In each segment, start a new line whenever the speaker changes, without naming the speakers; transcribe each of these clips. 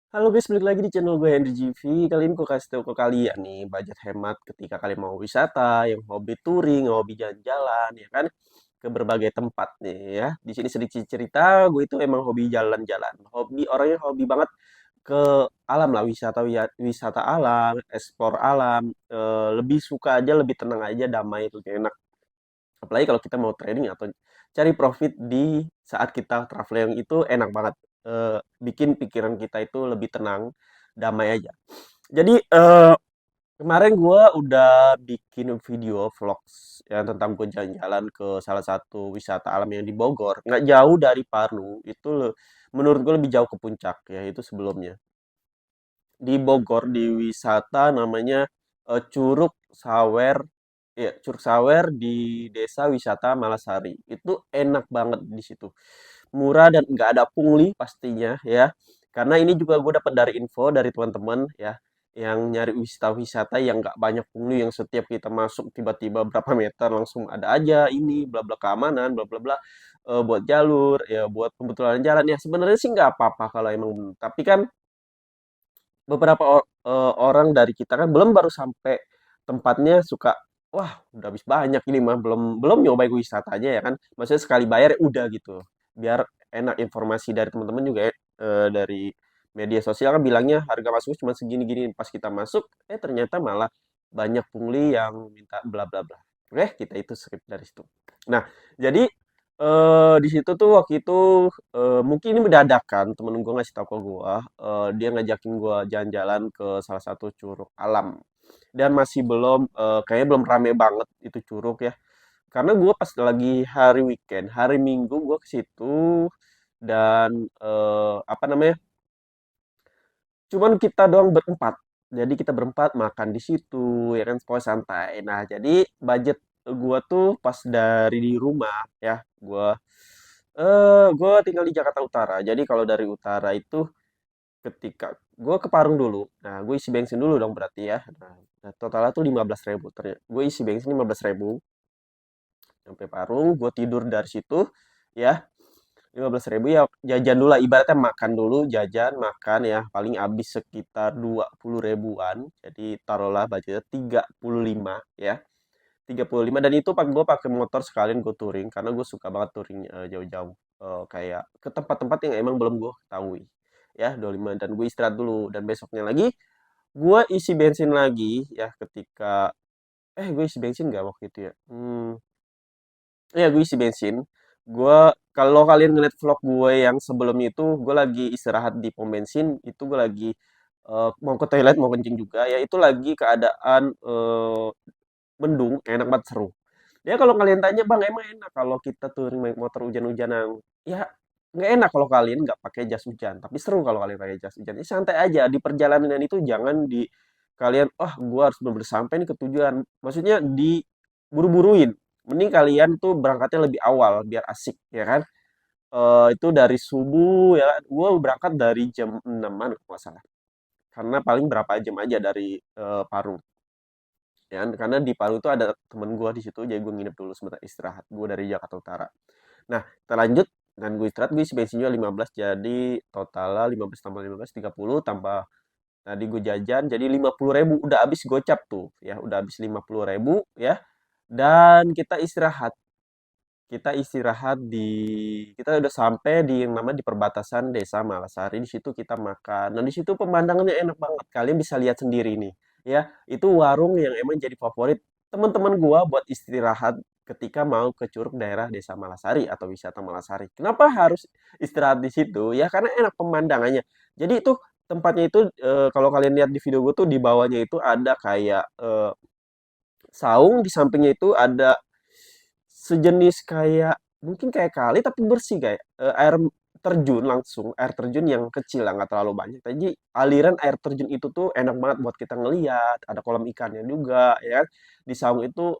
Halo guys, balik lagi di channel gue Henry GV. Kali ini gue kasih tahu ke kalian nih, budget hemat ketika kalian mau wisata, yang hobi touring, hobi jalan-jalan, ya kan, ke berbagai tempat nih ya. Di sini sedikit cerita, gue itu emang hobi jalan-jalan. Orangnya hobi banget ke alam lah, wisata alam, eksplor alam. Lebih suka aja, lebih tenang aja, damai itu enak. Apalagi kalau kita mau trading atau cari profit di saat kita traveling itu enak banget. Bikin pikiran kita itu lebih tenang, damai aja. Jadi kemarin gue udah bikin video vlogs ya tentang gue jalan-jalan ke salah satu wisata alam yang di Bogor, nggak jauh dari Parnu. Menurut gue lebih jauh ke puncak ya itu sebelumnya. Di Bogor di wisata namanya Curug Sawer. Ya, Curug Sawer di Desa Wisata Malasari. Itu enak banget di situ. Murah dan nggak ada pungli pastinya ya. Karena ini juga gue dapat dari info dari teman-teman ya yang nyari wisata-wisata yang nggak banyak pungli, yang setiap kita masuk tiba-tiba berapa meter langsung ada aja ini bla bla keamanan bla bla bla. Buat jalur ya, buat pembetulan jalan ya, sebenarnya sih nggak apa-apa kalau emang, tapi kan beberapa orang dari kita kan belum baru sampai tempatnya suka, wah udah habis banyak ini mah, belum belum nyobain wisata aja ya kan. Maksudnya sekali bayar ya udah gitu. Biar enak, informasi dari teman-teman juga ya, dari media sosial kan bilangnya harga masuk cuma segini-gini. Pas kita masuk, ternyata malah banyak pungli yang minta bla bla bla. Oke, kita itu skip dari situ. Nah, jadi di situ tuh waktu itu, mungkin ini mendadak temen gue ngasih tahu ke gue, dia ngajakin gue jalan-jalan ke salah satu curug alam. Dan masih belum, kayaknya belum rame banget itu curug ya. Karena gue pas lagi hari weekend, hari Minggu gue ke situ dan apa namanya? Cuman kita doang berempat. Jadi kita berempat makan di situ, ya kan, pokoknya santai. Nah, jadi budget gua tuh pas dari di rumah ya, gua tinggal di Jakarta Utara. Jadi kalau dari utara itu ketika gua ke Parung dulu. Nah, gue isi bensin dulu dong berarti ya. Nah, totalnya tuh 15.000. Ternyata gue isi bensin 15.000 sampai Parung, gue tidur dari situ ya. 15.000 ya, jajan dulu lah, ibaratnya makan dulu, jajan makan ya, paling habis sekitar 20 ribuan. Jadi taruhlah budgetnya 35 ya, 35. Dan itu gue pakai motor sekalian gue touring karena gue suka banget touring jauh-jauh. Kayak ke tempat-tempat yang emang belum gue ketahui ya. 25 dan gue istirahat dulu, dan besoknya lagi gue isi bensin lagi ya. Gue isi bensin nggak waktu itu ya. Iya, gue isi bensin. Gue, kalau kalian ngeliat vlog gue yang sebelumnya itu, gue lagi istirahat di pom bensin. Itu gue lagi mau ke toilet, mau kencing juga. Ya itu lagi keadaan mendung, enak banget, seru. Ya kalau kalian tanya, bang emang enak kalau kita touring naik motor hujan-hujanan? Ya nggak enak kalau kalian nggak pakai jas hujan. Tapi seru kalau kalian pakai jas hujan. Ya, santai aja di perjalanan itu, jangan di kalian, gue harus bener-bener sampai nih ke tujuan. Maksudnya di buru-buruin. Mending kalian tuh berangkatnya lebih awal biar asik ya kan. Itu dari subuh ya. Gue berangkat dari jam 6-an kalau nggak salah. Karena paling berapa jam aja dari Parung. Ya kan? Karena di Parung itu ada temen gue di situ, jadi gue nginep dulu sebentar istirahat. Gue dari Jakarta Utara. Nah, kita lanjut. Dan gue istirahat, gue isi bensin juga 15, jadi totalnya 15 tambah 15, 30, tambah tadi gue jajan, jadi 50.000. Udah habis gocap tuh, ya. Udah habis 50.000, ya. Dan kita udah sampai di yang namanya di perbatasan Desa Malasari. Di situ kita makan. Dan di situ pemandangannya enak banget. Kalian bisa lihat sendiri nih, ya. Itu warung yang emang jadi favorit teman-teman gua buat istirahat ketika mau ke Curug daerah Desa Malasari atau wisata Malasari. Kenapa harus istirahat di situ? Ya karena enak pemandangannya. Jadi itu tempatnya itu, kalau kalian lihat di video gue tuh, di bawahnya itu ada kayak saung, di sampingnya itu ada sejenis kayak, mungkin kayak kali tapi bersih, kayak air terjun, langsung air terjun yang kecil lah, nggak terlalu banyak. Jadi aliran air terjun itu tuh enak banget buat kita ngeliat. Ada kolam ikannya juga ya kan. Di saung itu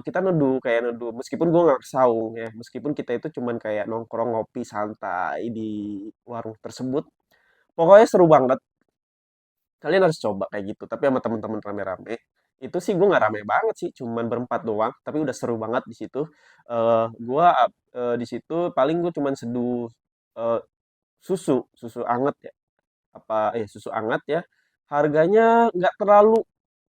kita neduh, kayak neduh, meskipun gue nggak ke saung ya, meskipun kita itu cuman kayak nongkrong ngopi santai di warung tersebut. Pokoknya seru banget. Kalian harus coba kayak gitu, tapi sama temen-temen rame-rame. Itu sih gue nggak rame banget sih, cuman berempat doang, tapi udah seru banget di situ. Gua di situ paling gue cuman seduh eh, susu, susu anget ya. susu hangat ya. Harganya nggak terlalu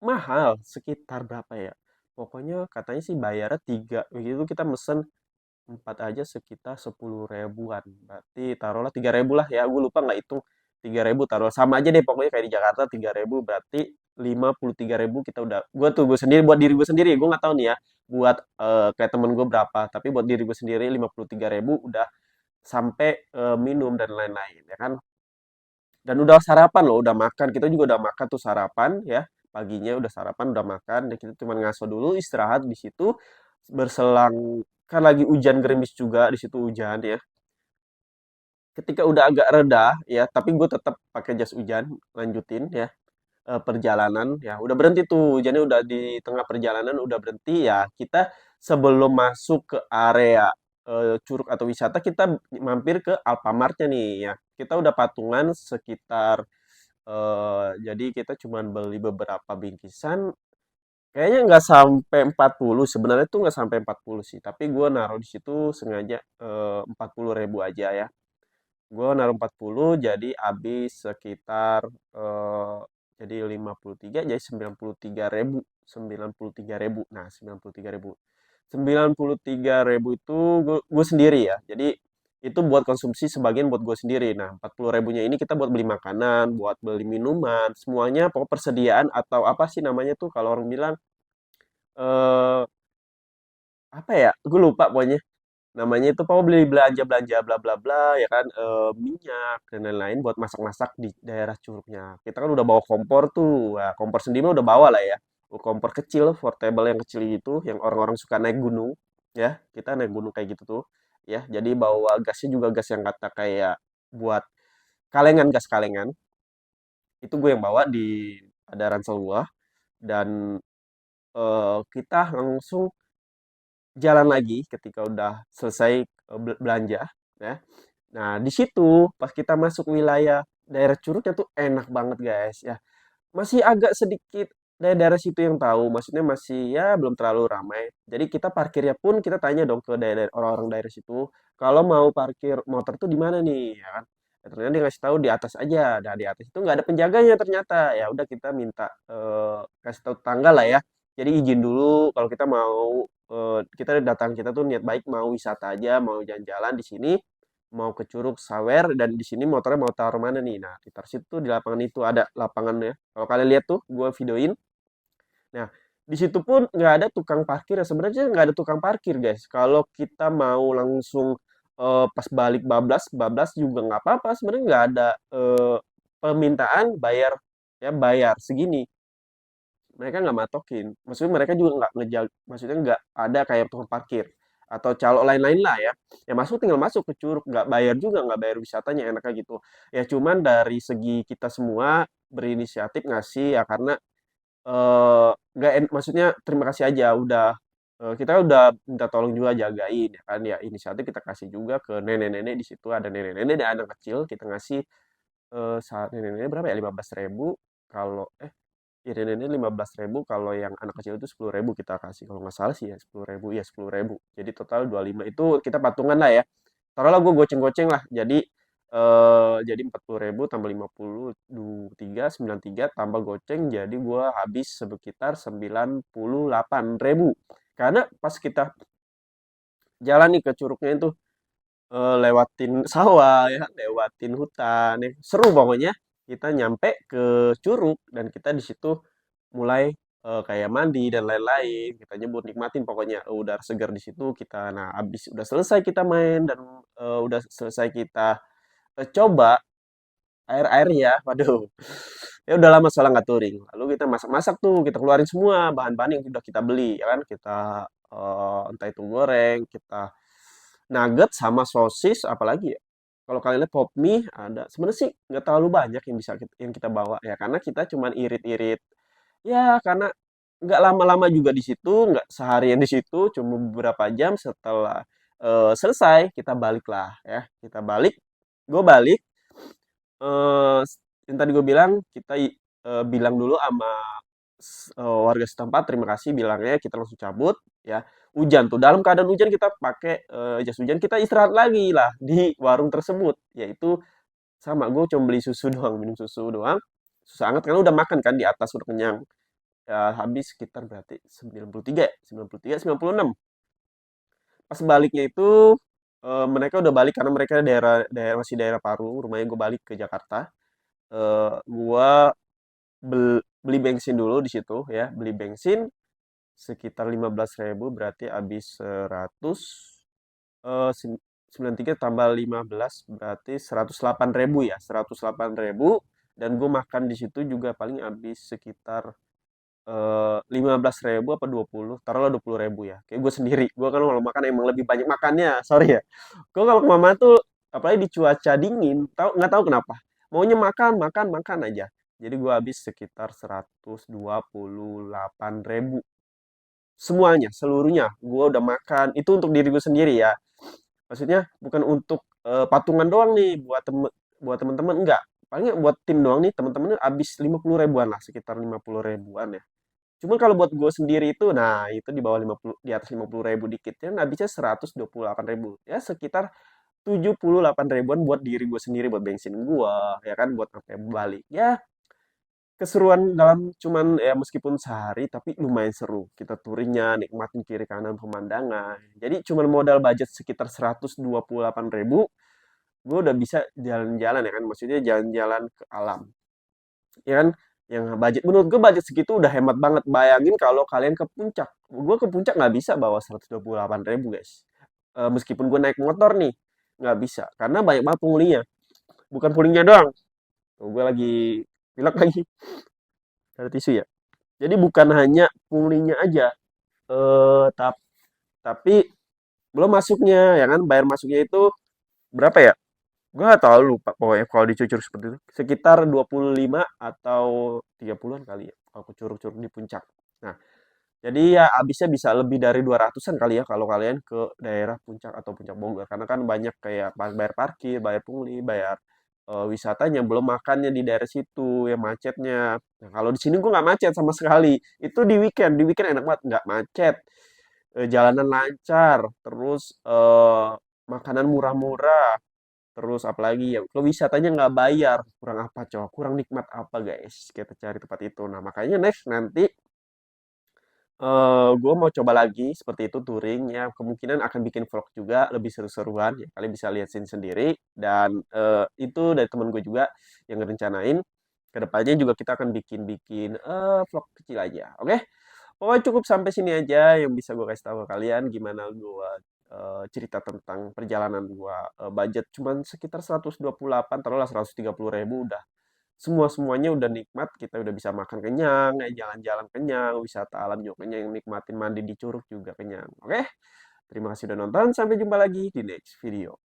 mahal, sekitar berapa ya? Pokoknya katanya sih bayarnya 3, begitu kita mesen 4 aja sekitar 10 ribuan. Berarti taruhlah 3 ribu lah ya, gue lupa nggak hitung. 3 ribu taruh sama aja deh pokoknya kayak di Jakarta 3 ribu, berarti 53 ribu kita udah, gue sendiri buat diri gue sendiri, gue nggak tahu nih ya buat kayak temen gue berapa, tapi buat diri gue sendiri 53 ribu udah sampai minum dan lain-lain ya kan. Dan udah sarapan loh, udah makan, kita juga udah makan tuh sarapan ya, paginya udah sarapan udah makan, dan kita cuma ngaso dulu istirahat di situ. Berselang, kan lagi hujan gerimis juga di situ hujan ya, ketika udah agak reda ya, tapi gue tetap pakai jas hujan lanjutin ya perjalanan ya, udah berhenti tuh hujannya, udah di tengah perjalanan udah berhenti ya. Kita sebelum masuk ke area curug atau wisata, kita mampir ke Alfamartnya nih ya. Kita udah patungan sekitar jadi kita cuman beli beberapa bingkisan, kayaknya nggak sampai 40, sebenarnya tuh nggak sampai 40 sih, tapi gue naruh di situ sengaja 40 ribu aja ya. Gue naruh 40, jadi habis sekitar eh, jadi 53, jadi 93 ribu. 93 ribu. Nah, 93 ribu. 93 ribu itu gue sendiri ya. Jadi itu buat konsumsi sebagian buat gue sendiri. Nah, 40 ribunya ini kita buat beli makanan, buat beli minuman, semuanya pokok persediaan atau apa sih namanya tuh kalau orang bilang eh apa ya? Gue lupa pokoknya namanya itu, pokoknya beli belanja-belanja bla bla bla ya kan, minyak dan lain-lain buat masak-masak di daerah Curugnya. Kita kan udah bawa kompor tuh. Nah, kompor sendiri mah udah bawa lah ya. Kompor kecil, portable yang kecil itu, yang orang-orang suka naik gunung ya. Kita naik gunung kayak gitu tuh ya. Jadi bawa gasnya juga gas yang kata kayak buat kalengan, gas kalengan. Itu gue yang bawa di ada ransel gua, dan kita langsung jalan lagi ketika udah selesai belanja ya. Nah, di situ pas kita masuk wilayah daerah Curugnya tuh enak banget guys ya. Masih agak sedikit daerah situ yang tahu, maksudnya masih ya belum terlalu ramai. Jadi kita parkirnya pun kita tanya dong ke daerah orang-orang daerah situ, kalau mau parkir motor tuh di mana nih ya kan. Ya, ternyata dia ngasih tahu di atas aja. Nah, di atas itu nggak ada penjaganya ternyata. Ya udah kita minta kasih tahu tangga lah ya. Jadi izin dulu kalau kita mau kita datang, kita tuh niat baik mau wisata aja, mau jalan-jalan di sini, mau ke Curug Sawer, dan di sini motornya mau taruh mana nih. Nah, di Tarsit tuh di lapangan itu ada lapangannya. Kalau kalian lihat tuh, gue videoin. Nah, di situ pun nggak ada tukang parkir ya. Sebenarnya nggak ada tukang parkir, guys. Kalau kita mau langsung pas balik bablas, bablas juga nggak apa-apa. Sebenarnya nggak ada permintaan bayar ya, bayar segini. Mereka nggak matokin. Maksudnya mereka juga nggak ngejag, maksudnya nggak ada kayak tukang parkir atau calo lain-lain lah ya. Ya masuk, tinggal masuk ke Curug, nggak bayar juga, nggak bayar wisatanya, enaknya gitu. Ya cuman dari segi kita semua berinisiatif ngasih ya, karena nggak maksudnya terima kasih aja udah kita udah minta tolong juga jagain ya kan, ya inisiatif kita kasih juga ke nenek-nenek. Di situ ada nenek-nenek dan anak kecil, kita ngasih saat nenek-nenek berapa ya, 15 ribu. Kalau iya, nenek-nenek 15 ribu, kalau yang anak kecil itu 10 ribu kita kasih, kalau nggak salah sih ya 10 ribu, ya 10 ribu, jadi total 25 itu kita patungan lah ya. Taruhlah gue goceng-goceng lah, jadi 40 ribu tambah 53, 93 tambah goceng, jadi gue habis sekitar 98 ribu. Karena pas kita jalan nih ke Curugnya itu, lewatin sawah ya, lewatin hutan ya. Seru pokoknya. Kita nyampe ke Curug dan kita di situ mulai kayak mandi dan lain-lain. Kita nyebut nikmatin pokoknya udara segar di situ kita. Nah, abis udah selesai kita main dan udah selesai kita coba air-air ya. Waduh. Ya udah lama soalnya nggak touring. Lalu kita masak-masak tuh, kita keluarin semua bahan-bahan yang udah kita beli ya kan. Kita entah itu goreng, kita nugget sama sosis, apalagi ya. Kalau kalian lihat pop mie ada. Sebenarnya sih nggak terlalu banyak yang bisa yang kita bawa ya, karena kita cuman irit-irit. Ya karena nggak lama-lama juga di situ, nggak seharian di situ, cuma beberapa jam. Setelah selesai kita balik lah ya. Kita balik, gue balik. eh yang tadi gue bilang, kita bilang dulu sama warga setempat terima kasih, bilangnya kita langsung cabut ya. Hujan tuh, dalam keadaan hujan kita pakai jas hujan, kita istirahat lagi lah di warung tersebut, yaitu sama gue cuma beli susu doang, minum susu doang, susu hangat karena udah makan kan di atas udah kenyang. Ya habis sekitar berarti 93 ya, 93, 96. Pas baliknya itu mereka udah balik karena mereka masih daerah Parung, rumahnya gue balik ke Jakarta. Gua beli bensin dulu di situ ya, beli bensin sekitar 15.000 berarti habis 100, 93 tambah 15 berarti 108.000 ya, 108.000. Dan gue makan di situ juga paling habis sekitar 15.000 apa 20, taruhlah 20.000 ya. Kayak gue sendiri, gue kan kalau makan emang lebih banyak makannya, sorry ya. Gue kalau ke mama tuh, apalagi di cuaca dingin, nggak tahu kenapa, maunya makan, makan, makan aja. Jadi gue habis sekitar 128.000. Semuanya, seluruhnya, gue udah makan. Itu untuk diri gue sendiri ya. Maksudnya bukan untuk patungan doang nih buat teman-teman enggak. Paling buat tim doang nih teman-teman habis 50 ribuan lah, sekitar 50 ribuan ya. Cuman kalau buat gue sendiri itu, nah itu di bawah 50, di atas 50.000 dikit ya, habisnya 128.000. Ya sekitar 78 ribuan buat diri gue sendiri, buat bensin gue, ya kan, buat sampai balik. Ya keseruan dalam cuman ya meskipun sehari tapi lumayan seru. Kita touringnya, nikmatin kiri kanan pemandangan. Jadi cuman modal budget sekitar 128.000, gue udah bisa jalan-jalan ya kan, maksudnya jalan-jalan ke alam. Ya kan, yang budget menurut gue budget segitu udah hemat banget. Bayangin kalau kalian ke puncak, gue ke puncak nggak bisa bawa 128.000 guys. Meskipun gue naik motor nih nggak bisa karena banyak banget penghuninya, bukan pulingnya doang. Tuh, gue lagi pilek lagi, ada tisu ya. Jadi bukan hanya penghuninya aja, tapi belum masuknya ya kan, bayar masuknya itu berapa ya, gue nggak tahu, lupa pokoknya kalau dicucur seperti itu sekitar 25 atau 30-an kali ya kalau curug-curug di puncak. Nah, jadi ya habisnya bisa lebih dari 200-an kali ya kalau kalian ke daerah puncak atau puncak Bogor. Karena kan banyak kayak bayar parkir, bayar pungli, bayar wisatanya, belum makannya di daerah situ, ya macetnya. Nah, kalau di sini gue nggak macet sama sekali. Itu di weekend enak banget, nggak macet, jalanan lancar, terus makanan murah-murah, terus apalagi ya, kalau wisatanya nggak bayar, kurang apa coba, kurang nikmat apa guys, kita cari tempat itu. Nah makanya next nanti gue mau coba lagi seperti itu touring ya, kemungkinan akan bikin vlog juga lebih seru-seruan ya, kalian bisa lihat sendiri. Dan itu dari temen gue juga yang ngerencanain kedepannya juga kita akan bikin-bikin vlog kecil aja, oke. Pokoknya cukup sampai sini aja yang bisa gue kasih tahu ke kalian gimana gue cerita tentang perjalanan gue. Budget cuman sekitar 128, taruhlah 130.000 udah semuanya udah nikmat, kita udah bisa makan kenyang, jalan-jalan kenyang, wisata alam juga kenyang, nikmatin mandi di curug juga kenyang. Oke, terima kasih udah nonton, sampai jumpa lagi di next video.